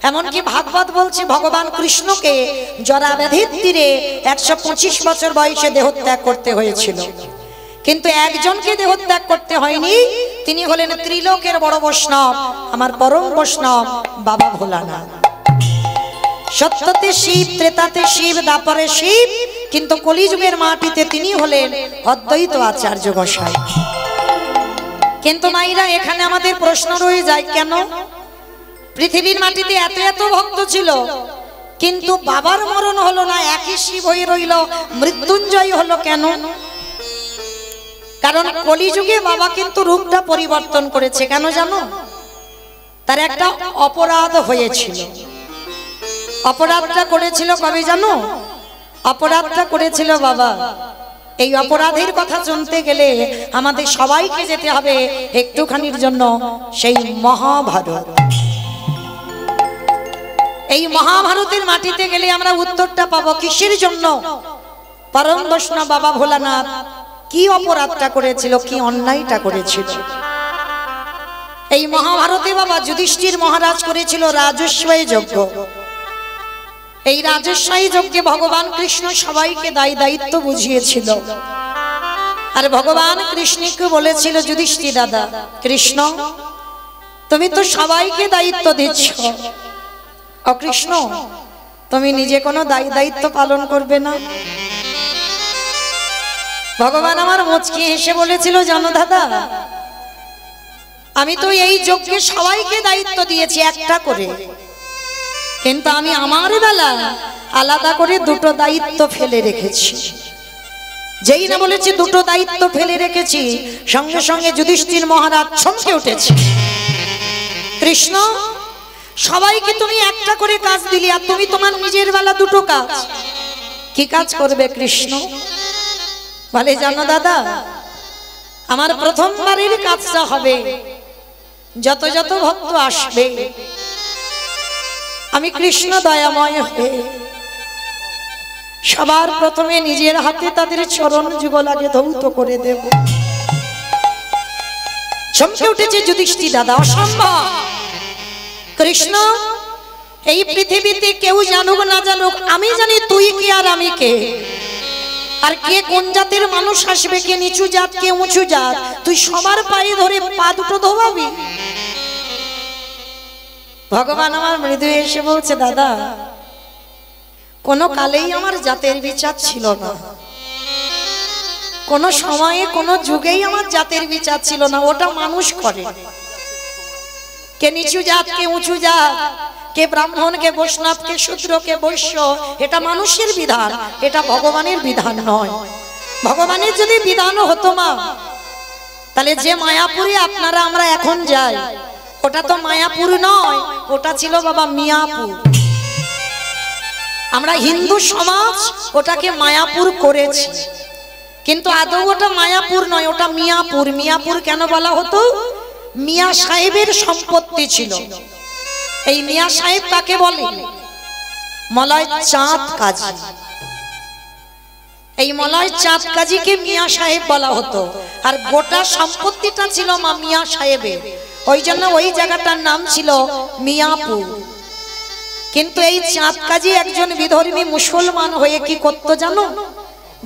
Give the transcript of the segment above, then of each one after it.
এমনকি ভাগবত বলছে ভগবান কৃষ্ণকে জরা ব্যাধির তীরে 125 বছর বয়সে দেহত্যাগ করতে হয়েছিল, কিন্তু একজনকে দেহত্যাগ করতে হয়নি, তিনি হলেন ত্রিলোকের বড় বৈষ্ণব, আমার পরম বৈষ্ণব বাবা ভোলানাথ। সত্যতে শিব, ত্রেতাতে শিব, দ্বাপরে শিব, কিন্তু কলিযুগের মাটিতে তিনি হলেন অদ্বৈত আচার্য গোসাই। কিন্তু মাইরা এখানে আমাদের প্রশ্ন রয়ে যায়, কেন পৃথিবীর মাটিতে এত এত ভক্ত ছিল কিন্তু বাবার মরণ হলো না, একই শিব হয়ে রইল, মৃত্যুঞ্জয় হলো কেন? কারণ কলিযুগে বাবা কিন্তু রূপটা পরিবর্তন করেছে। কেন জানো? তার একটা অপরাধ হয়েছিল। অপরাধটা করেছিল কবে জানো? অপরাধটা করেছিল বাবা। এই অপরাধের কথা শুনতে গেলে আমাদের সবাইকে যেতে হবে একটুখানির জন্য সেই মহাভারত। এই মহাভারতের মাটিতে গেলে আমরা উত্তরটা পাবো কিসের জন্য পরম বৈষ্ণব বাবা ভোলানাথ কি অপরাধটা করেছিল, কি অন্যায়টা করেছিল। এই মহাভারতে বাবা যুধিষ্ঠির মহারাজ করেছিল রাজস্বী যজ্ঞ। এই রাজস্বী যজ্ঞে ভগবান কৃষ্ণ সবাইকে দায়িত্ব বুঝিয়েছিল, আর ভগবান কৃষ্ণকে বলেছিল, যুধিষ্ঠির দাদা কৃষ্ণ তুমি তো সবাইকে দায়িত্ব দিচ্ছ, ও কৃষ্ণ তুমি নিজে কোনো দায়িত্ব পালন করবে না? ভগবান আমার মুচকি হেসে বলেছিল, জানো দাদা আমি তো এই যজ্ঞে সবাইকে দায়িত্ব দিয়েছি একটা করে, কিন্তু আমি আমার বেলা আলাদা করে দুটো দায়িত্ব ফেলে রেখেছি। যেই না বলেছি দুটো দায়িত্ব ফেলে রেখেছি, সঙ্গে সঙ্গে যুধিষ্ঠির মহারাজ চমকে উঠেছে। কৃষ্ণ সবাইকে তুমি একটা করে কাজ দিলি, আর তুমি তোমার নিজের বেলা দুটো কাজ, কি কাজ করবে কৃষ্ণ? বলে জানো দাদা আমার প্রথমবারের কাজটা হবে যত যত ভক্ত আসবে আমি কৃষ্ণ দয়াময় হয়ে সবার প্রথমে নিজের হাতে তাদের চরণ যুগলাকে ধৌত করে দেব। চমকে উঠেছে যুধিষ্ঠির দাদা, অসম্ভব কৃষ্ণ, এই পৃথিবীতে কেউ জানুক না জানুক আমি জানি তুই কি আর আমি কে, আর কে কোন জাতের মানুষ আসবে, কে নিচু জাত কে উঁচু জাত, তুই সবার পায়ে ধরে পা দুটো ধোয়াবি। ভগবান আমার মৃদু এসে বলছে, দাদা কোনো কালেই আমার জাতের বিচার ছিল না, কোন সময়ে কোন যুগেই আমার জাতের বিচার ছিল না, ওটা মানুষ করে। কে নিচু জাত কে উঁচু জাত, কে ব্রাহ্মণ কে বৈষ্ণব কে শূদ্র কে বৈশ্য, এটা মানুষের বিধান, এটা ভগবানের বিধান নয়। ভগবানের যদি বিধান হতো মা, তাহলে যে মায়াপুরে আপনারা আমরা এখন যাই ওটা তো মায়াপুর নয়, ওটা ছিল বাবা মিয়াপুর। আমরা হিন্দু সমাজ ওটাকে মায়াপুর করেছি, কিন্তু আদৌ ওটা মায়াপুর নয়, ওটা মিয়াপুর। মিয়াপুর কেন বলা হতো? মিয়া সাহেবের সম্পত্তি ছিল। এই মিয়া সাহেব কাকে বলে? মলয় চাঁদ কাজী। এই মলয় চাঁদ কাজীকে মিয়া সাহেব বলা হতো, আর গোটা সম্পত্তিটা ছিল মা মিয়া সাহেবের, ওই জন্য ওই জায়গাটার নাম ছিল মিয়াপুর। কিন্তু এই চাঁদ কাজী একজন বিধর্মী মুসলমান হয়ে কি করতো জানো?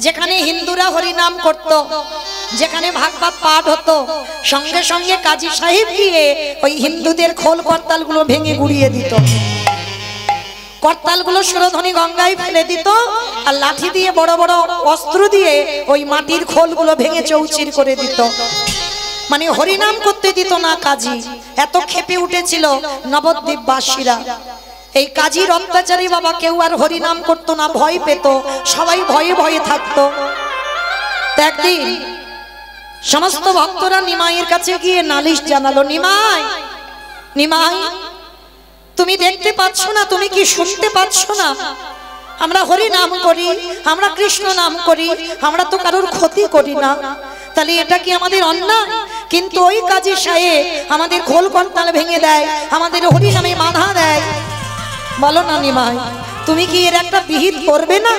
যেখানে হিন্দুরা হরিনাম করত, যেখানে ভাগবত পাঠ হতো, সঙ্গে সঙ্গে কাজী সাহেব গিয়ে ওই হিন্দুদের খোল করতালগুলো ভেঙে গুড়িয়ে দিত, করতালগুলো সুরধ্বনি গঙ্গায় ফেলে দিত, আর লাঠি দিয়ে বড় বড় অস্ত্র দিয়ে ওই মাটির খোলগুলো ভেঙে চৌচির করে দিত। মানে হরিনাম করতে দিত না কাজী, এত ক্ষেপে উঠেছিল নবদ্বীপবাসীরা। এই কাজীর অত্যাচারী বাবা কেউ আর হরিনাম করতো না, ভয় পেত, সবাই ভয়ে ভয়ে থাকতো। একদিন সমস্ত ভক্তরা নিমাইয়ের কাছে গিয়ে নালিশ জানালো, নিমাই নিমাই তুমি দেখতে পাচ্ছ না, তুমি কি শুনতে পাচ্ছ না, আমরা হরি নাম করি, আমরা কৃষ্ণ নাম করি, আমরা তো কারোর ক্ষতি করি না, তাহলে এটা কি আমাদের অন্যায়? কিন্তু ওই কাজী সাহেব আমাদের খোল করতাল ভেঙে দেয়, আমাদের হরি নামে বাধা দেয়। বলো না নিমাই, তুমি কি এর একটা বিহিত করবে না?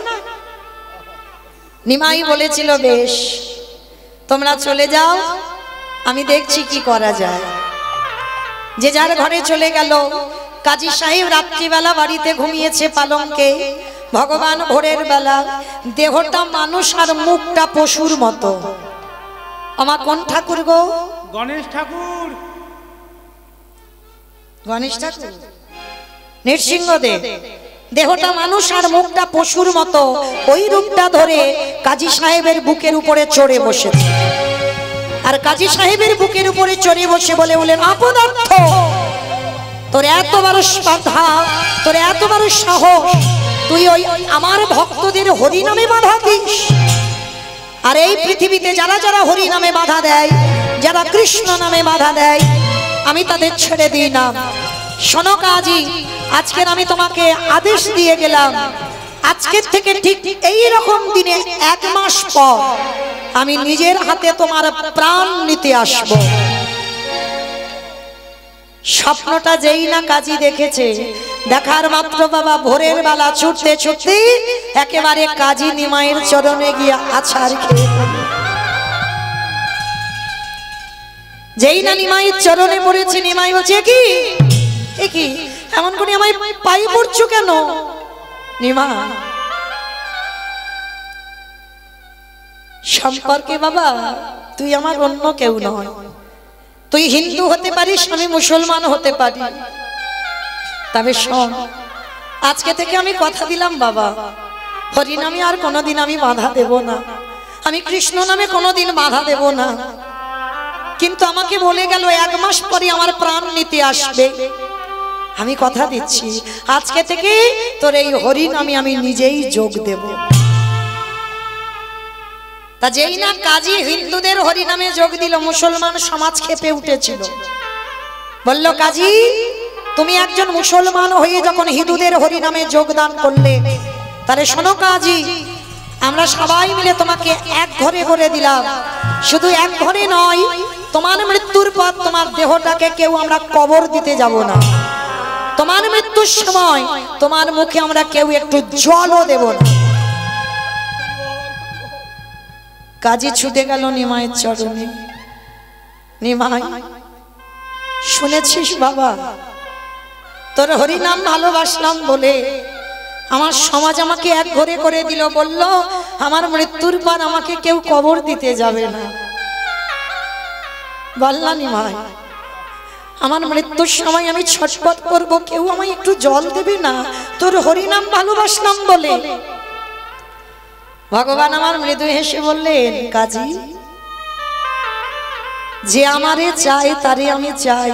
নিমাই বলেছিল, বেশ তোমরা চলে যাও, আমি দেখছি কি করা যায়। যে যার ঘরে চলে গেল। কাজী সাহেব রাত্রিবেলা বাড়িতে ঘুমিয়েছে পালঙ্কে, ভগবান ভোরের বেলা দেহটা মানুষ আর মুখটা পশুর মতো। আমার কোন ঠাকুর গো? গণেশ ঠাকুর। গণেশ ঠাকুর, নৃসিংহদেব। দেহটা মানুষ আর মুখটা পশুর মতো, ওই রূপটা ধরে কাজী সাহেবের বুকের উপরে চড়ে বসেছে। আর কাজী সাহেবের বুকের উপরে চড়ে বসে বলে বলেন, অপদার্থ, তোর এত বড় স্পর্ধা, তোর এত বড় সাহস, তুই ওই আমার ভক্তদের হরি নামে বাধা দিস। আর এই পৃথিবীতে যারা যারা হরি নামে বাধা দেয়, যারা কৃষ্ণ নামে বাধা দেয়, আমি তাদের ছেড়ে দিই না। শোনো কাজী, আজকের আমি তোমাকে আদেশ দিয়ে গেলাম, আজকের থেকে ঠিক এই রকম দিনে 1 মাস পর আমি নিজের হাতে তোমার প্রাণ নিতে আসব। স্বপ্নটা যেই না কাজী দেখেছে, দেখার মাত্র বাবা ভোরের বেলা ছুটতে ছুটতে একেবারে কাজী নিমাইয়ের চরণে গিয়ে আছাড় খেয়ে পড়ল। যেই না নিমাইয়ের চরণে পড়েছে, নিমাই বলছে, কি কি এমন করে আমায় পায়ে পড়ছো কেন? নিমা সম্পর্কে বাবা তুই আমার অন্য কেউ নয়। তুই হিন্দু হতে পারিস, আমি মুসলমান হতে পারি, তবে শোন, আজকে থেকে আমি কথা দিলাম বাবা, হরি নামে আর কোনোদিন আমি বাধা দেব না, আমি কৃষ্ণ নামে কোনোদিন বাধা দেব না। কিন্তু আমাকে বলে গেল 1 মাস পরে আমার প্রাণ নিতে আসবে। আমি কথা দিচ্ছি, আজকে থেকে তোর এই হরি নামে আমি নিজেই যোগ দেব। তা যেই না কাজী হিন্দুদের হরি নামে যোগ দিল, মুসলমান সমাজ ক্ষেপে উঠেছিল। বলল, কাজী তুমি একজন মুসলমান হয়ে যখন হিন্দুদের হরি নামে যোগদান করলে, তাহলে শোনো কাজী, আমরা সবাই মিলে তোমাকে এক ঘরে করে দিলাম। শুধু এক ঘরে নয়, তোমার মৃত্যুর পর তোমার দেহটাকে কেউ আমরা কবর দিতে যাব না। তোমার মৃত্যুর সময় তোমার মুখে আমরা কেউ একটু জলও দেব না। কাজী ছুটে গেল নিমাইয়ের চরণে। নিমাই, শুনেছিস বাবা, তোর হরি নাম ভালোবাসলাম বলে আমার সমাজ আমাকে এক ঘরে করে দিল, বলল আমার মৃত্যুর পর আমাকে কেউ কবর দিতে যাবে না। বললাম নিমাই, আমার মৃত্যুর সময় আমি ছটফট করব, কেউ আমায় একটু জল দেবে না, তোর হরি নাম ভালোবাসলাম বলে। ভগবান আমার মৃদু হেসে বললেন, কাজী, যে আমারে চায় তারে আমি চাই,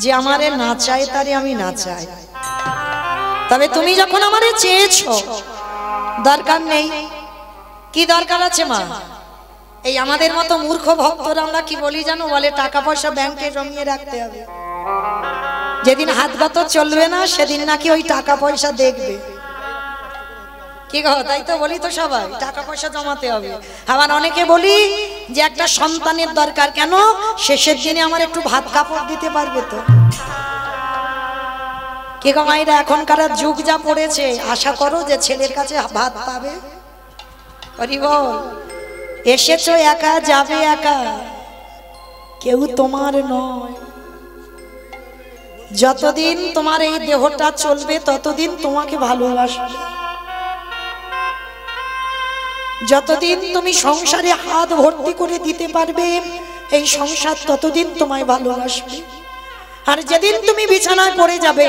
যে আমারে না চায় তারে আমি না চাই। তবে তুমি যখন আমারে চেয়েছো, দরকার নেই। কি দরকার আছে মা? এই আমাদের মতো মূর্খ ভক্তরা আমরা কি বলি জানো? বলে টাকা পয়সা ব্যাংকে জমিয়ে রাখতে হবে, যেদিন হাত গত চলবে না সেদিন নাকি ওই টাকা পয়সা দেখবে। কি গো, তাই তো বলি তো সবাই, টাকা পয়সা জমাতে হবে। আবার অনেকে বলি যে একটা সন্তানের দরকার, কেন? শেষের দিনে আমার একটু ভাত কাপড় দিতে পারবে তো। কি গো মাইরা, এখনকার যুগ যা পড়েছে, আশা করো যে ছেলের কাছে ভাত পাবে। হরি বল। এসেছো একা, যাবে একা, কেউ তোমার নয়। যতদিন তোমার এই দেহটা চলবে ততদিন তোমাকে ভালোবাসবে। যতদিন তুমি সংসারে হাত ভর্তি করে দিতে পারবে, এই সংসার ততদিন তোমায় ভালোবাসবে। আর যেদিন তুমি বিছানায় পড়ে যাবে,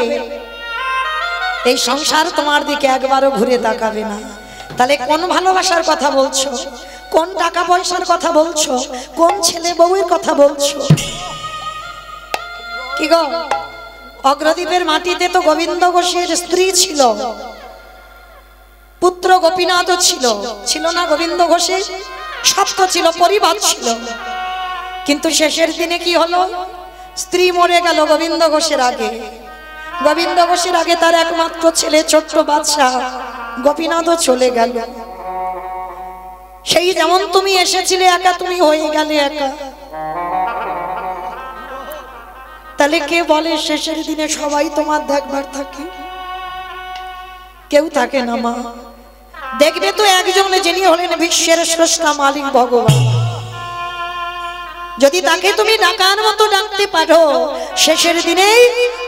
এই সংসার তোমার দিকে একবারও ঘুরে তাকাবে না। তাহলে কোন ভালোবাসার কথা বলছো? কোন টাকা পয়সার কথা বলছো? কোন ছেলে বউয়ের কথা বলছো? কি গো, অগ্রদ্বীপের মাটিতে তো গোবিন্দ ঘোষের স্ত্রী ছিল, পুত্র গোপীনাথ ছিল, ছিল না গোবিন্দ ঘোষের? সব তো ছিল, পরিবার ছিল। কিন্তু শেষের দিনে কি হলো? স্ত্রী মরে গেল গোবিন্দ ঘোষের আগে। গোবিন্দ ঘোষের আগে তার একমাত্র ছেলে ছোট্ট বাদশা গোপীনাথও চলে গেল। সেই যেমন তুমি এসেছিলে একা, তুমি হয়ে গেলে একা। তাহলে কে বলে শেষের দিনে সবাই তোমার দেখবার থাকে? কেউ থাকে না মা। দেখবে তো একজন, যিনি হলেন বিশ্বের স্রষ্টা মালিক ভগবান, যদি তাকে তুমি ডাকার মতো ডাকতে পারো, শেষের দিনে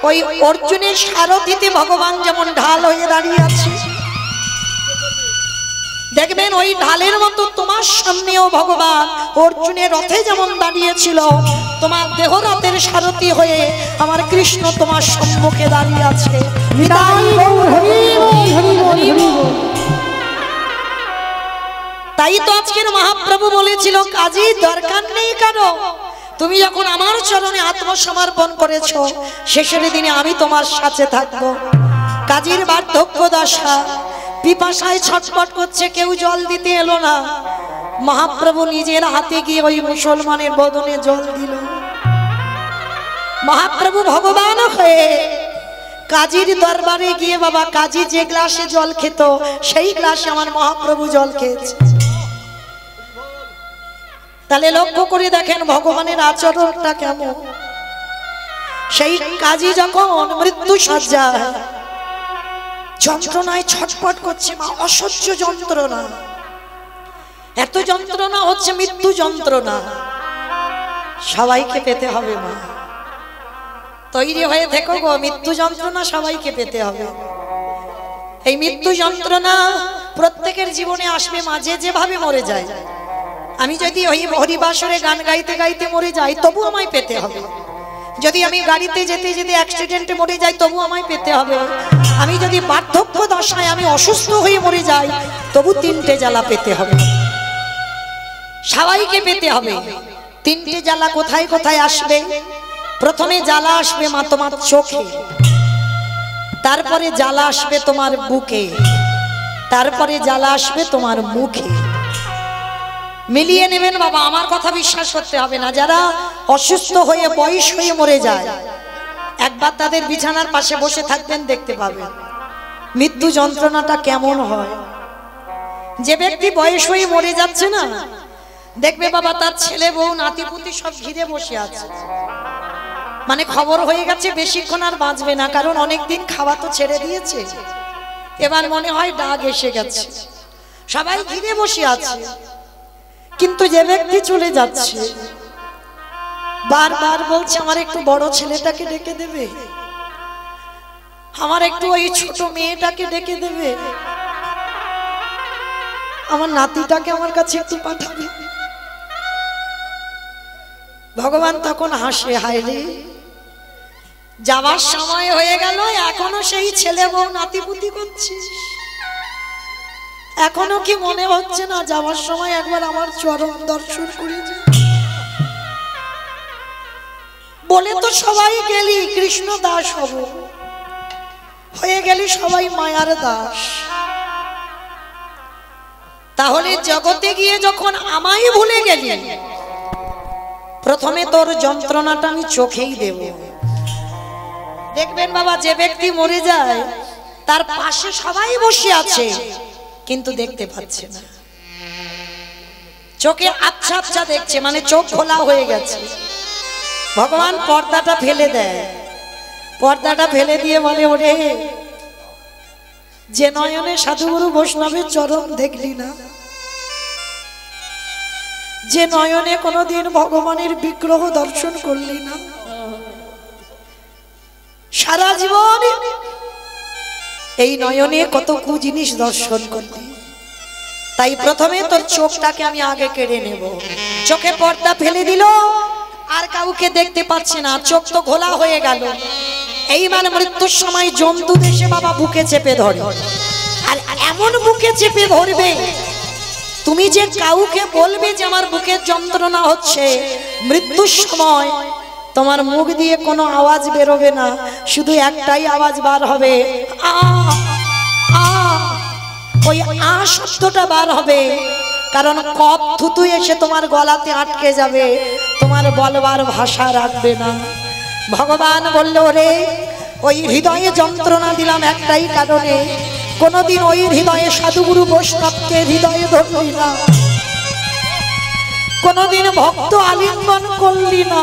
ওই অর্জুনের সারথিতে ভগবান যেমন ঢাল হয়ে দাঁড়িয়ে আছে, দেখবেন ওই ঢালের মতো তোমার সামনেও ভগবান অর্জুনের রথে যেমন দাঁড়িয়েছিল, তোমার দেহ রথের সারথি হয়ে আমার কৃষ্ণ তোমার সম্মুখে দাঁড়িয়ে আছে। তাই তো আজকের মহাপ্রভু বলেছিল, কাজী দরকার নেই কারো, তুমি যখন আমার চরণে আত্মসমর্পণ করেছো, শেষের দিনে আমি তোমার সাথে থাকবো। কাজীর বার্ধক্য দশা, পিপাসায় ছটফট করছে, কেউ জল দিতে এলো না, মহাপ্রভু নিজের হাতে গিয়ে ওই মুসলমানের বদনে জল দিল। মহাপ্রভু ভগবান হয়ে কাজীর দরবারে গিয়ে, বাবা কাজী যে গ্লাসে জল খেত সেই গ্লাসে আমার মহাপ্রভু জল খেয়েছে। তাহলে লক্ষ্য করে দেখেন ভগবানের আচরণটা কেমন। সেই কাজী যখন মৃত্যু সজ্জায় যন্ত্রণায় ছটফট করছে, মা অসহ্য যন্ত্রণা, এত যন্ত্রণা হচ্ছে, মৃত্যু যন্ত্রণা, সবাইকে পেতে হবে মা, তৈরি হয়ে থেকো গো, মৃত্যু যন্ত্রণা সবাইকে পেতে হবে। এই মৃত্যু যন্ত্রণা প্রত্যেকের জীবনে আসবে মা, যে যেভাবে মরে যায়। আমি যদি ওই হরিবাসরে গান গাইতে গাইতে মরে যাই তবু আমায় পেতে হবে, যদি আমি গাড়িতে যেতে যেতে অ্যাক্সিডেন্টে মরে যাই তবু আমায় পেতে হবে, আমি যদি বার্ধক্য দশায় আমি অসুস্থ হয়ে মরে যাই তবু তিনটে জ্বালা পেতে হবে, সবাইকে পেতে হবে। তিনটে জ্বালা কোথায় কোথায় আসবে? প্রথমে জ্বালা আসবে মা তোমার চোখে, তারপরে জ্বালা আসবে তোমার বুকে, তারপরে জ্বালা আসবে তোমার মুখে। মিলিয়ে নেবেন বাবা, আমার কথা বিশ্বাস করতে হবে না। যারা অসুস্থ হয়ে বয়স হয়ে মরে যায়, একবার তাদের বিছানার পাশে বসে থাকবেন, দেখতে পাবেন মৃত্যু যন্ত্রণাটা কেমন হয়। যে ব্যক্তি বয়স হয়ে মরে যাচ্ছে না, দেখবে বাবা তার ছেলে বউ নাতিপুতি সব ঘিরে বসে আছে, মানে খবর হয়ে গেছে বেশিক্ষণ আর বাঁচবে না, কারণ অনেকদিন খাওয়া তো ছেড়ে দিয়েছে, এবার মনে হয় ডাক এসে গেছে, সবাই ঘিরে বসে আছে। কিন্তু যে ব্যক্তি চলে যাচ্ছে বারবার বলছে আমার একটু বড় ছেলেটাকে ডেকে দেবে, আমার একটু ওই ছোট মেয়েটাকে ডেকে দেবে, আমার নাতিটাকে আমার কাছে একটু পাঠাবে। ভগবান তখন হাসে, হায় রে, যাওয়ার সময় হয়ে গেল, এখনো সেই ছেলে বউ নাতিপুতি করছিস, এখনো কি মনে হচ্ছে না যাওয়ার সময় একবার আমার চরণ দর্শন করে যা? বলে তো সবাই গেলি কৃষ্ণ দাস হব, হয়ে গেলি সবাই মায়ার দাস, তাহলে জগতে গিয়ে যখন আমায় ভুলে গেলি, প্রথমে তোর যন্ত্রণাটা আমি চোখেই দেব। দেখবেন বাবা, যে ব্যক্তি মরে যায় তার পাশে সবাই বসে আছে কিন্তু দেখতে পাচ্ছে না, চোখে আচ্ছা আচ্ছা দেখছে, মানে চোখ খোলা হয়ে গেছে। ভগবান পর্দাটা ফেলে দেয়, পর্দাটা ফেলে দিয়ে বলে, ওরে যে নয়নে সাধুগুরু বৈষ্ণবের চরণ দেখলি না, যে নয়নে কোনোদিন ভগবানের বিগ্রহ দর্শন করলি না, সারা জীবন এই নয়নে কত কু জিনিস দর্শন করলি, তাই প্রথমে তোর চোখটাকে আমি আগে কেড়ে নেব। চোখে পর্দা ফেলে দিল, আর কাউকে দেখতে পাচ্ছে না, চোখ তো ঘোলা হয়ে গেল। এইবার মৃত্যুর সময় জন্তু দেশে বাবা বুকে চেপে ধরে, আর এমন বুকে চেপে ধরবে, তুমি যে কাউকে বলবে যে আমার বুকের যন্ত্রণা হচ্ছে, মৃত্যুর সময় তোমার মুখ দিয়ে কোনো আওয়াজ বেরোবে না, শুধু একটাই আওয়াজ বার হবে, আ আ, ওই আ শব্দটা বার হবে, কারণ কফ থুতু এসে তোমার গলাতে আটকে যাবে, তোমার বলবার ভাষা রাখবে না। ভগবান বলল, রে ওই হৃদয়ে যন্ত্রণা দিলাম একটাই কারণে, কোনদিন ওই হৃদয়ে সাধুগুরু বৈষ্ণবকে হৃদয়ে ধরলি না, কোনদিন ভক্ত আলিঙ্গন করলি না,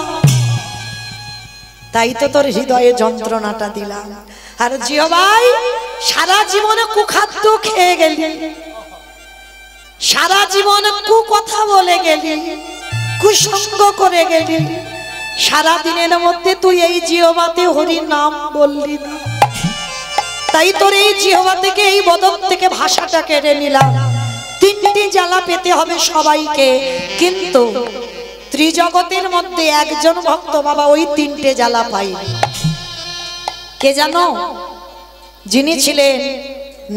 তাই তো তোর হৃদয়ে যন্ত্রণাটা দিলাম। আর জিও ভাই, সারা জীবনে কুখাদ্য খেয়ে গেলি, সারা জীবন কু কথা বলে গেলি, কুসঙ্গ করে গেলি, সারা দিনের মধ্যে তুই এই জিহ্বাতে হরি নাম বললি না, তাই তোর এই জিহ্বা থেকে এই বদক থেকে ভাষাটা কেড়ে নিলাম। তিনটি জ্বালা পেতে হবে সবাইকে, কিন্তু ত্রিজগতের মধ্যে একজন ভক্ত বাবা ওই তিনটে জ্বালা পাই। কে জানো? যিনি ছিলেন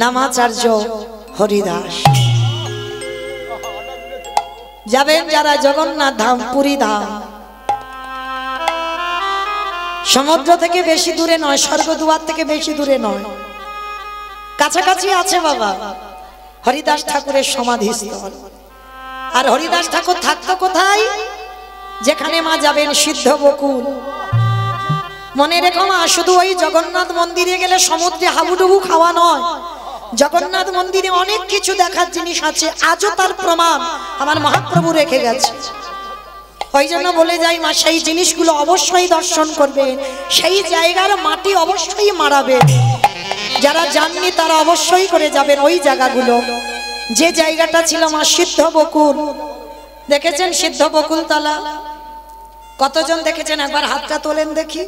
নামাচার্য হরিদাস। যাবেন যারা জগন্নাথ ধাম, পুরী ধাম, সমুদ্র থেকে বেশি দূরে নয়, স্বর্গদুয়ার থেকে বেশি দূরে নয়, কাছাকাছি আছে বাবা হরিদাস ঠাকুরের সমাধিস্থল। আর হরিদাস ঠাকুর থাকতো কোথায়? যেখানে মা যাবেন সিদ্ধ বকুল। মনে রেখো মা, শুধু ওই জগন্নাথ মন্দিরে গেলে সমুদ্রে হাবুডুবু খাওয়া নয়, জগন্নাথ মন্দিরে অনেক কিছু দেখার জিনিস আছে, আজও তার প্রমাণ আমার মহাপ্রভু রেখে গেছে। ওই জন্য বলে যাই মা, সেই জিনিসগুলো অবশ্যই দর্শন করবেন, সেই জায়গার মাটি অবশ্যই মারাবে। যারা জাননি তারা অবশ্যই করে যাবেন ওই জায়গাগুলো। যে জায়গাটা ছিল মা সিদ্ধ বকুল, দেখেছেন সিদ্ধ বকুল তলা? কতজন দেখেছেন? একবার হাতটা তোলেন দেখি।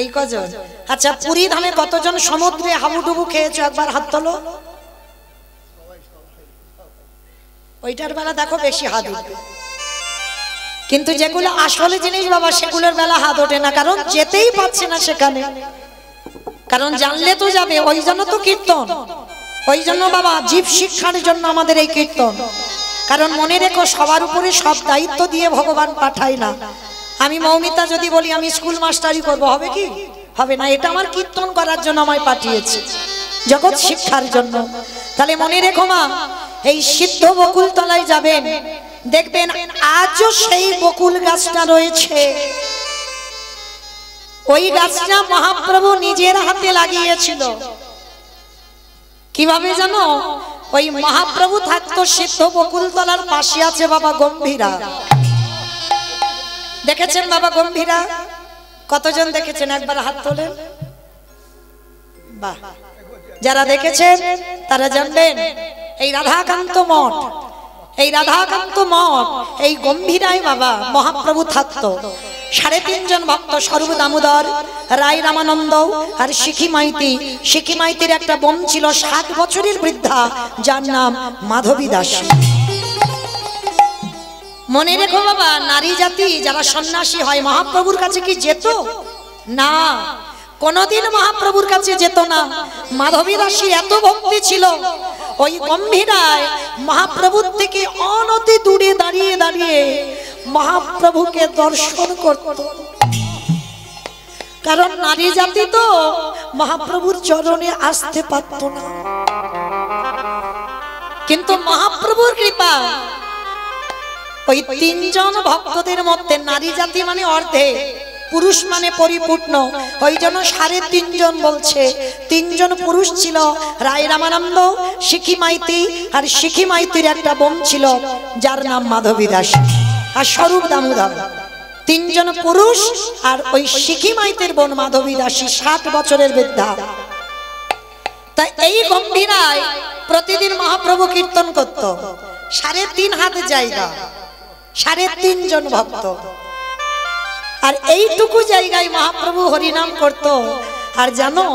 এই কজন? আচ্ছা, পুরী ধামে কতজন সমুদ্রে হাবুডুবু খেয়েছো? একবার হাত তোলো। ওইটার বেলা দেখো বেশি হাত উঠবে, কিন্তু যেগুলো আসলে জিনিস বাবা সেগুলোর বেলা হাত ওঠে না, কারণ যেতেই পারছে না সেখানে। কারণ জানলে তো যাবে, ওই জন্য তো কীর্তন। ওই জন্য বাবা জীব শিক্ষার জন্য আমাদের এই কীর্তন। কারণ মনে রেখো, সবার উপরে সব দায়িত্ব দিয়ে ভগবান পাঠায় না। আমি মৌমিতা যদি বলি আমি স্কুল মাস্টারি করব, হবে কি? হবে না। এটা আমার কীর্তন করার জন্য আমায় পাঠিয়েছে, জগৎ শিক্ষার জন্য। তাহলে মনে রেখো মা, এই সিদ্ধ বকুল তলায় যাবেন, দেখবেন আজও সেই বকুল গাছটা রয়েছে। ওই গাছটা মহাপ্রভু নিজের হাতে লাগিয়েছিল। কিভাবে জানো? ওই মহাপ্রভু থাকতো সিদ্ধ বকুল তলার পাশে আছে বাবা গম্ভীরা। দেখেছেন বাবা গম্ভীরা? কতজন দেখেছেন? একবার হাত তোলেন। বাহ, যারা দেখেছেন তারা জানবেন এই রাধাকান্ত মঠ, এই রাধাকান্ত মঠ, এই গম্ভীরায় বাবা মহাপ্রভু থাকতো। 3.5 জন ভক্ত, স্বরূপ দামোদর, রায় রামানন্দ আর শিখি মাইতি। শিখি মাইতির একটা বোন ছিল 7 বছরের বৃদ্ধা, যার নাম মাধবী দাসী। মনে রেখো বাবা, নারী জাতি যারা সন্ন্যাসী হয় মহাপ্রভুর কাছে কি যেত? না, কোনদিন মহাপ্রভুর কাছে যেত না। মাধবী দাসী এত ভক্তি ছিল, ওই গম্ভীরায় মহাপ্রভুর থেকে অনতি দূরে দাঁড়িয়ে দাঁড়িয়ে মহাপ্রভুকে দর্শন করত। কারণ নারী জাতি তো মহাপ্রভুর চরণে আসতে পারত না, কিন্তু মহাপ্রভুর কৃপা ওই 3 জন ভক্তদের মধ্যে, নারী জাতি মানে অর্ধে, পুরুষ মানে পরিপূর্ণ, ওই জন্য 3.5 জন বলছে। 3 জন পুরুষ ছিল, রায় রামানন্দ, শিখি মাইতি, আর শিখি মাইতির একটা বোন ছিল যার নাম মাধবী দাস, আর স্বরূপ দামোদর। 3 জন পুরুষ আর ওই শিখি মাইতির বোন মাধবী দাসী, 7 বছরের বৃদ্ধা। তাই এই গম্ভীরায় প্রতিদিন মহাপ্রভু কীর্তন করত। 3.5 হাত জায়গা, 3.5 জন ভক্ত, আর এইটুকু জায়গায় মহাপ্রভু হরিনাম করত। আর জানো,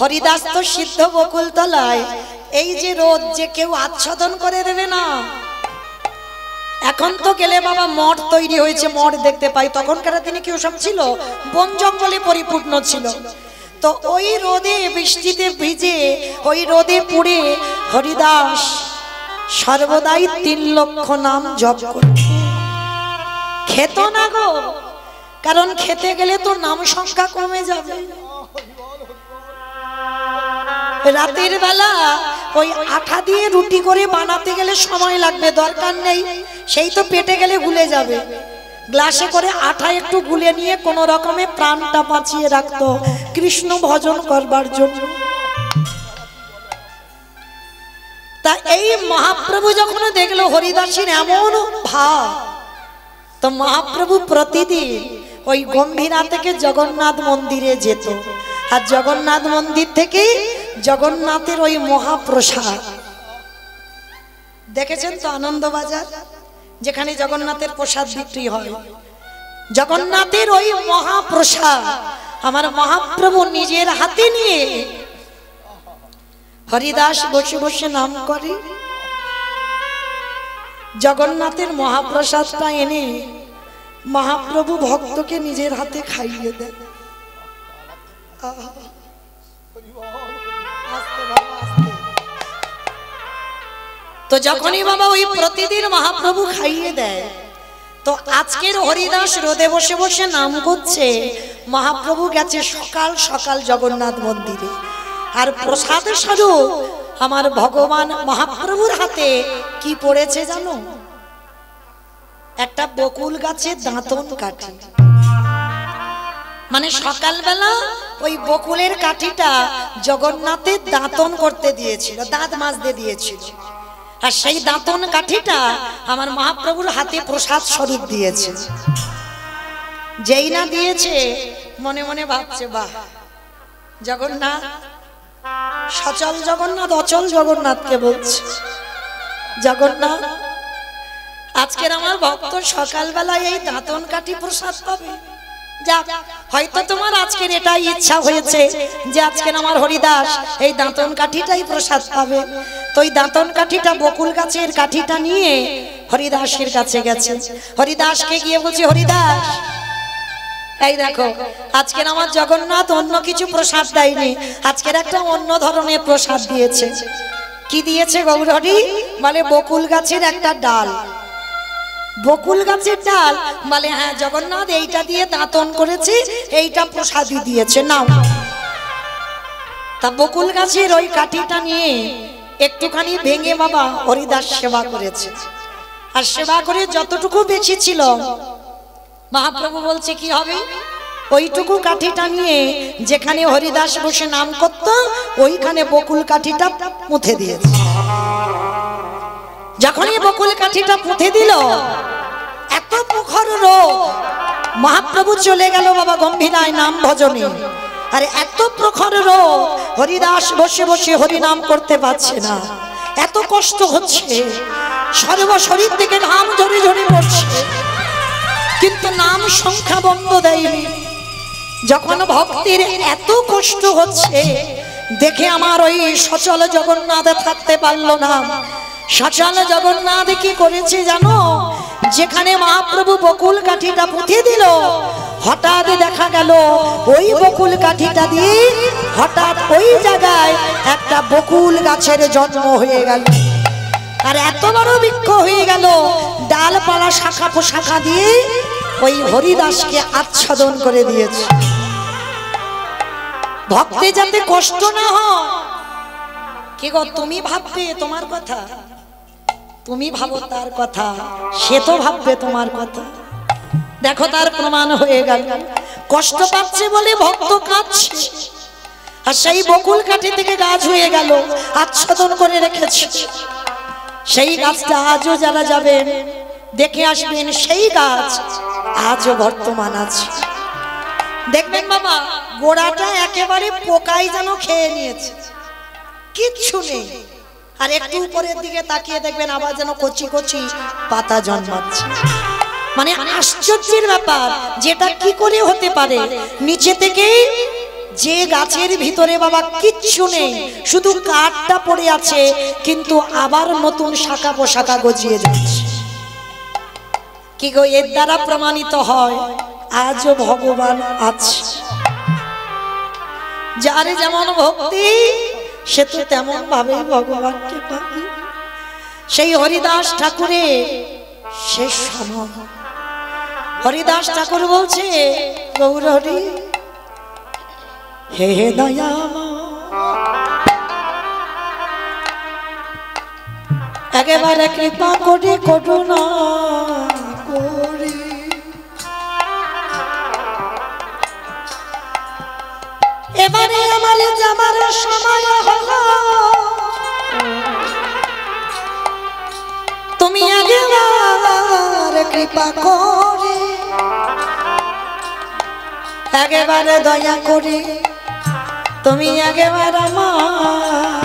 হরিদাস তো সিদ্ধ বকুল তলায়, এই যে রোদ, যে কেউ আচ্ছাদন করে দেবে না। এখন তো গেলে বাবা মঠ তৈরি হয়েছে, মঠ দেখতে পাই, তখনকার দিনে কেউ সব ছিল বন জঙ্গলে পরিপূর্ণ ছিল। তো ওই রোদে বৃষ্টিতে ভিজে, ওই রোদে পুড়ে হরিদাস সর্বদাই 3 লক্ষ নাম জপ করত। খেত না গো, কারণ খেতে গেলে তো নাম সংখ্যা কমে যাবে। রাতের বেলা ওই আঠা দিয়ে রুটি করে বানাতে গেলে সময় লাগবে, দরকার নেই, সেই তো পেটে গেলে গুলে যাবে। গ্লাসে করে আঠা একটু গুলে নিয়ে কোন রকমে প্রাণটা বাঁচিয়ে রাখতো কৃষ্ণ ভজন করবার জন্য। তা এই মহাপ্রভু যখন দেখলো হরিদাসীর এমন ভাব, তো মহাপ্রভু প্রতিদিন ওই গম্ভীরা থেকে জগন্নাথ মন্দিরে যেত, আর জগন্নাথ মন্দির থেকে জগন্নাথের ওই মহাপ্রসাদ, দেখেছেন তো আনন্দবাজার, যেখানে জগন্নাথের প্রসাদ বিক্রি হয়, জগন্নাথের ওই মহাপ্রসাদ আমার মহাপ্রভু নিজের হাতে নিয়ে হরিদাস বসে বসে নাম করে। জগন্নাথের মহাপ্রসাদটা এনে মহাপ্রভু ভক্তকে নিজের হাতে খাইয়ে দেন। তো যখনই বাবা ওই প্রতিদিন মহাপ্রভু খাইয়ে দেয়, তো আজকের হরিদাস রোদে বসে বসে নাম করছে। মহাপ্রভু গেছে সকাল সকাল জগন্নাথ মন্দিরে, আর প্রসাদ স্বরূপ আমার ভগবান মহাপ্রভুর হাতে কি পড়েছে জানো? একটা বকুল গাছের দাঁতন কাঠি। মানে সকালবেলা ওই বকুলের কাঠিটা জগন্নাথের দাঁতন করতে দিয়েছিল, দাঁত মাজতে দিয়েছিল, আর সেই দাঁতন কাঠিটা আমার মহাপ্রভুর হাতে প্রসাদ স্বরূপ দিয়েছে। যেই না দিয়েছে মনে মনে ভাবছে, বাহ, জগন্নাথ, সচল জগন্নাথ অচল জগন্নাথকে বলছে, জগন্নাথ আজকের আমার ভক্ত সকালবেলায় এই দাঁতন কাঠি প্রসাদ পাবে। যাক, হয়তো তোমার আজকের এটাই ইচ্ছা হয়েছে যে আজকের আমার হরিদাস এই দাঁতন কাঠিটাই প্রসাদ পাবে। তো এই দাঁতন কাঠিটা বকুল গাছের কাঠিটা নিয়ে হরিদাসের কাছে গেছে। হরিদাসকে গিয়ে বলছে, হরিদাস এই দেখো, আজকের আমার জগন্নাথ অন্য কিছু প্রসাদ দেয়নি, আজকের একটা অন্য ধরনের প্রসাদ দিয়েছে। কি দিয়েছে গৌরহরি? বলে বকুল গাছের একটা ডাল। বকুল গাছের ডাল? বলে হ্যাঁ জগন্নাথ, এইটা দিয়ে দাঁতন করেছে, এইটা প্রসাদই দিয়েছে, নাও। তা বকুল গাছের ওই কাঠিটা নিয়ে একটুখানি ভেঙে বাবা হরিদাস সেবা করেছে। আর সেবা করে যতটুকু বেঁচে ছিল মহাপ্রভু বলছে কি হবে, ওইটুকু কাঠিটা নিয়ে যেখানে হরিদাস বসে নাম করত ওইখানে বকুল কাঠিটা পুঁতে দিয়েছে। যখনই বকুল কাঠিটা পুঁতে দিল, এত মুখর রোগ, মহাপ্রভু চলে গেল বাবা গম্ভীরায় নাম ভজনে। আরে এত প্রখর রোগ, হরিদাস বসে বসে হরিনাম করতে পারছে না, এত কষ্ট হচ্ছে, সর্বশরীর থেকে ঘাম ঝরে ঝরে পড়ছে, কিন্তু নাম সংখ্যা বন্ধ দেয়নি। যখন ভক্তির এত কষ্ট হচ্ছে দেখে আমার ওই সচল জগন্নাথ থাকতে পারলো না। সচল জগন্নাথ কি করেছে জানো? যেখানে মহাপ্রভু বকুল কাঠিটা পুঁতে দিল, হঠাৎ দেখা গেল ওই বকুল কাঠিটা দিয়ে হঠাৎ ওই জায়গায় একটা বকুল গাছের জন্ম হয়ে গেল। আর এত বড় বৃক্ষ হয়ে গেল, ডালপালা শাখা পোশাখা দিয়ে ওই হরিদাসকে আচ্ছাদন করে দিয়েছে। ভক্তে যাতে কষ্ট না হয়। কি গো, তুমি ভাববে তোমার কথা, তুমি ভাবো তার কথা, সে তো ভাববে তোমার কথা। দেখো তার প্রমাণ হয়ে গেল, কষ্ট পাচ্ছে বলে ভক্ত কাঁদছে, আর সেই বকুল কাঠি থেকে গাছ হয়ে গেল, আচ্ছাদন করে রেখেছে। সেই গাছটা আজও যারা যাবেন দেখে আসবেন, সেই গাছ আজও বর্তমান আছে। দেখবেন বাবা, গোড়াটা একেবারে পোকাই যেন খেয়ে নিয়েছে, কিচ্ছু নেই। আর একটু উপরের দিকে তাকিয়ে দেখবেন আবার যেন কচি কচি পাতা জন্মাচ্ছে। মানে আশ্চর্যের ব্যাপার, যেটা কি করে হতে পারে? নিচে থেকে যে গাছের ভিতরে বাবা কিচ্ছু নেই, শুধু কাঠটা পড়ে আছে, কিন্তু আবার নতুন শাখা পোশাখা গজিয়ে যাচ্ছে। কি গো, এর দ্বারা প্রমাণিত হয় আজও ভগবান আছে। যার যেমন ভক্তি সে তো তেমন ভাবে ভগবানকে পাবে। সেই হরিদাস ঠাকুরের শেষ সময় হরিদাস ঠাকুর বলছে, গৌরহরি হে দয়া, একেবারে কৃপা করে করুণা করে এবারে আমার যাবার সময় হলো, তুমি একেবারে কৃপা করে, একেবারে দয়া করে তুমি একেবারে আমার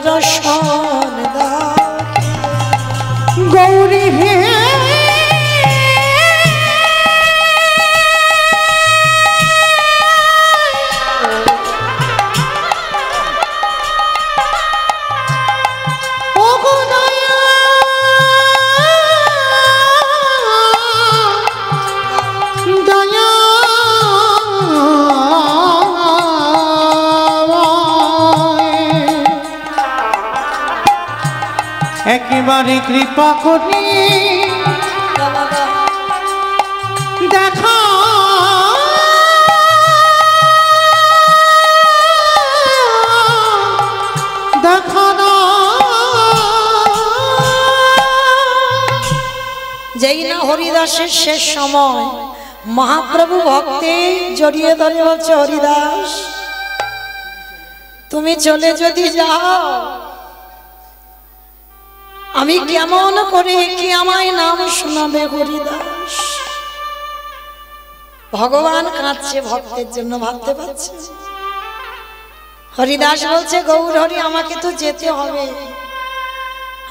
দর্শন দাও। গৌরী হে একেবারে কৃপা করি দেখা দেখা না যেই না হরিদাসের শেষ সময় মহাপ্রভু ভক্তে জড়িয়ে ধরে বলছে, হরিদাস তুমি চলে যদি যাও আমি কেমন করে কি আমায় নাম শোনাবে হরিদাস। ভগবান কাঁদছে ভক্তের জন্য, ভাবতে পারছে। হরিদাস বলছে, গৌর হরি আমাকে তো যেতে হবে,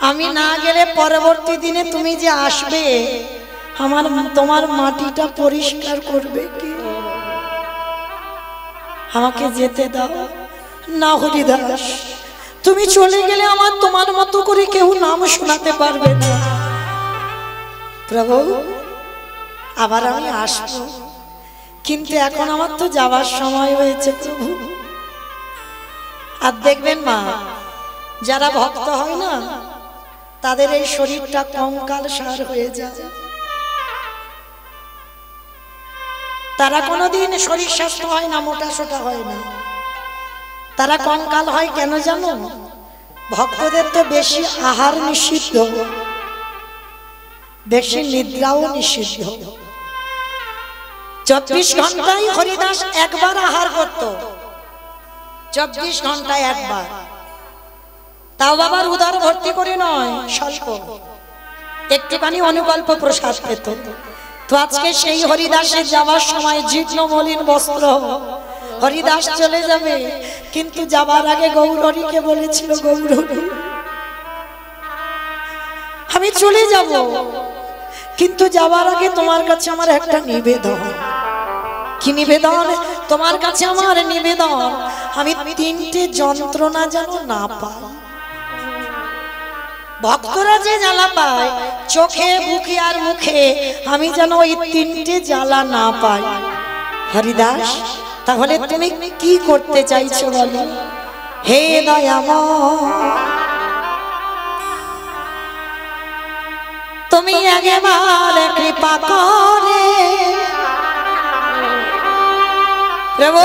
আমি না গেলে পরবর্তী দিনে তুমি যে আসবে তোমার মাটিটা পরিষ্কার করবে কি, আমাকে যেতে দাও না হরিদাস। তুমি চলে গেলে আমার তোমার মতো করে কেউ নাম শোনাতে পারবে না। প্রভু আবার আমি আসবো, কিন্তু এখন আমার তো যাওয়ার সময় হয়েছে প্রভু। আর দেখবেন মা, যারা ভক্ত হয় না তাদের এই শরীরটা কঙ্কাল সার হয়ে যায়, তারা কোনোদিন শরীর স্বাস্থ্য হয় না, মোটা সোটা হয় না, তারা কঙ্কাল হয় কেন জানো? ভক্তদের তো বেশি আহার নিষিদ্ধ, বেশি নিদ্রাও নিষিদ্ধ। 24 ঘন্টায় হরিদাস একবার আহার করত, 24 ঘন্টায় একবার, তাও বাবার উদার ভর্তি করে নয়, স্বল্প একটুখানি অনুকল্প প্রসাদ পেত। তো আজকে সেই হরিদাসের যাওয়ার সময় জীর্ণ মলিন বস্ত্র, হরিদাস চলে যাবে, কিন্তু যাবার আগে গৌরহরিকে বলেছিল, গৌরহরি আমি চলে যাব, কিন্তু যাবার আগে তোমার কাছে আমার একটা নিবেদন। কি নিবেদন? তোমার কাছে আমার নিবেদন, আমি 3টে যন্ত্রণা যেন না পাই। ভক্তরা যে জ্বালা পায় চোখে, বুকে আর মুখে, আমি যেন ওই 3টে জ্বালা না পাই। হরিদাস তাহলে তুমি কি করতে চাইছো বলো? হে দয়াময় তুমি একবার কৃপা করে, প্রভু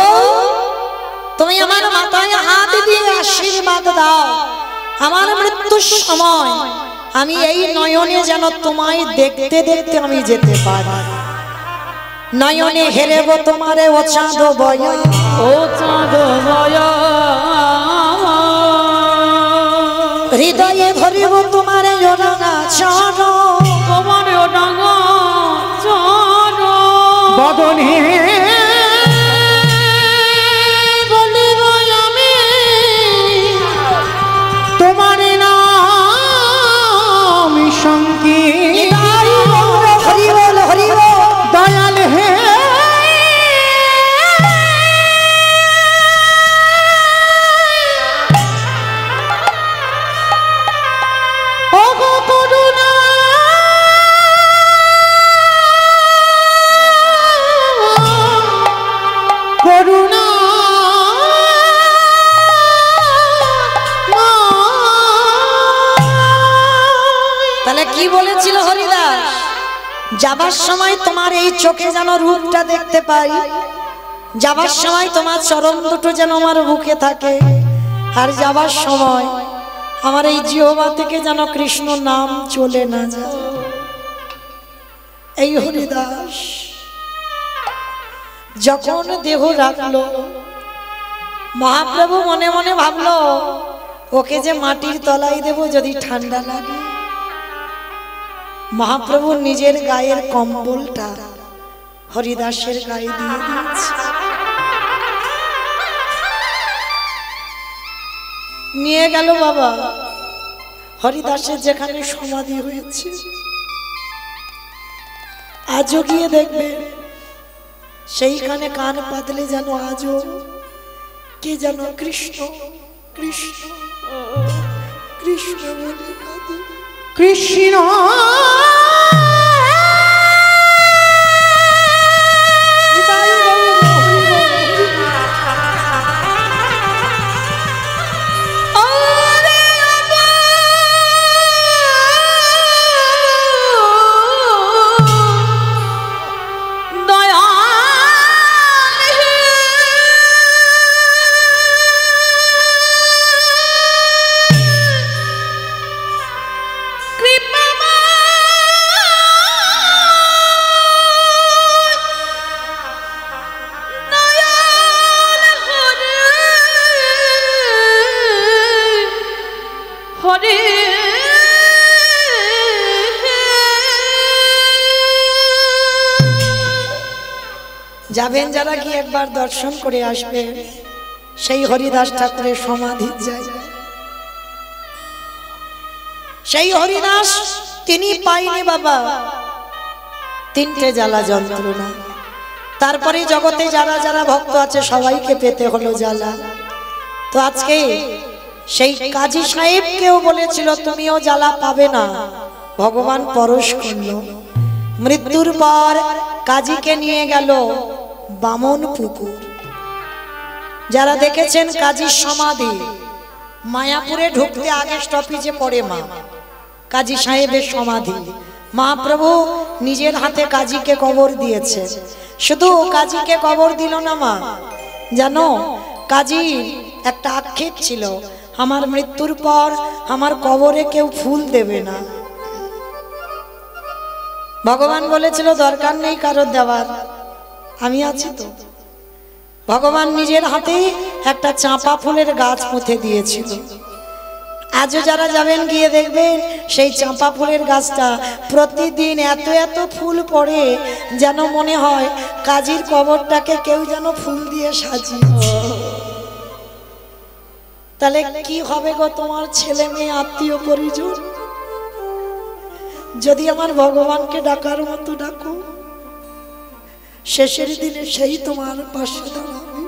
তুমি আমার মাথায় হাত দিয়ে আশীর্বাদ দাও, আমার মৃত্যুর সময় আমি এই নয়নে যেন তোমায় দেখতে দেখতে আমি যেতে পারি। নয়নে হেরেব তোমারে ও চাঁদ বয়া, ও চাঁদ বয়া, হৃদয়ে ধরিব তোমারে রাঙা চরণ, তোমার রাঙা চরণ, বদনে বলিব আমি তোমার নাম সংকীর্তন। হরি বল হরি বল দয়াল হে, যাবার সময় তোমার এই চোখে যেন রূপটা দেখতে পাই, যাবার সময় তোমার চরণ দুটো যেন আমার বুকে থাকে, আর যাবার সময় আমার এই জিহ্বা থেকে যেন কৃষ্ণ নাম চলে না যায়। এই হরিদাস যখন দেহ রাখলো, মহাপ্রভু মনে মনে ভাবলো ওকে যে মাটির তলায় দেব, যদি ঠান্ডা লাগে। মহাপ্রভু নিজের গায়ের কম্বলটা হরিদাসের গায়ে দিয়ে দিয়েছে। নিয়ে গেল বাবা, হরিদাসের যেখানে সমাধি হয়েছে, আজও গিয়ে দেখবে সেইখানে কান পাতলে যেন আজও কে যেন কৃষ্ণ কৃষ্ণ কৃষ্ণ বলে কাঁদে। কৃষ্ণ যাবেন যারা গিয়ে একবার দর্শন করে আসবে সেই হরিদাস ঠাকুরের সমাধির জায়গা। সেই হরিদাস তিনি পাইনি বাবা তিনটে জ্বালা যন্ত্রণা, তারপরে জগতে যারা যারা ভক্ত আছে সবাইকে পেতে হলো জ্বালা। তো আজকে সেই কাজী সাহেবকেও বলেছিল তুমিও জ্বালা পাবে না, ভগবান পরশ করলো। মৃত্যুর পর কাজীকে নিয়ে গেল বামন পুকুর। যারা দেখেছেন কাজীর সমাধি, মায়াপুরে ঢুকতে আগে স্টপেজে পড়ে মা কাজী সাহেবের সমাধি। মহাপ্রভু নিজের হাতে কাজীকে কবর দিয়েছে। শুধু কাজীকে কবর দিল না মা, জানো কাজীর একটা আক্ষেপ ছিল, আমার মৃত্যুর পর আমার কবরে কেউ ফুল দেবে না। ভগবান বলেছিল দরকার নেই কারোর দেওয়ার, আমি আছি তো। ভগবান নিজের হাতে একটা চাঁপা ফুলের গাছ পুঁতে দিয়েছিল। আজও যারা যাবেন গিয়ে দেখবেন সেই চাঁপা ফুলের গাছটা প্রতিদিন এত এত ফুল পড়ে যেন মনে হয় কাজীর কবরটাকে কেউ যেন ফুল দিয়ে সাজিয়েছে। তাহলে কি হবে গো তোমার ছেলে মেয়ে আত্মীয় পরিজন, যদি আমার ভগবানকে ডাকার মতো ডাকো, শেষের দিনে সেই তোমার পাশে দাঁড়াবে।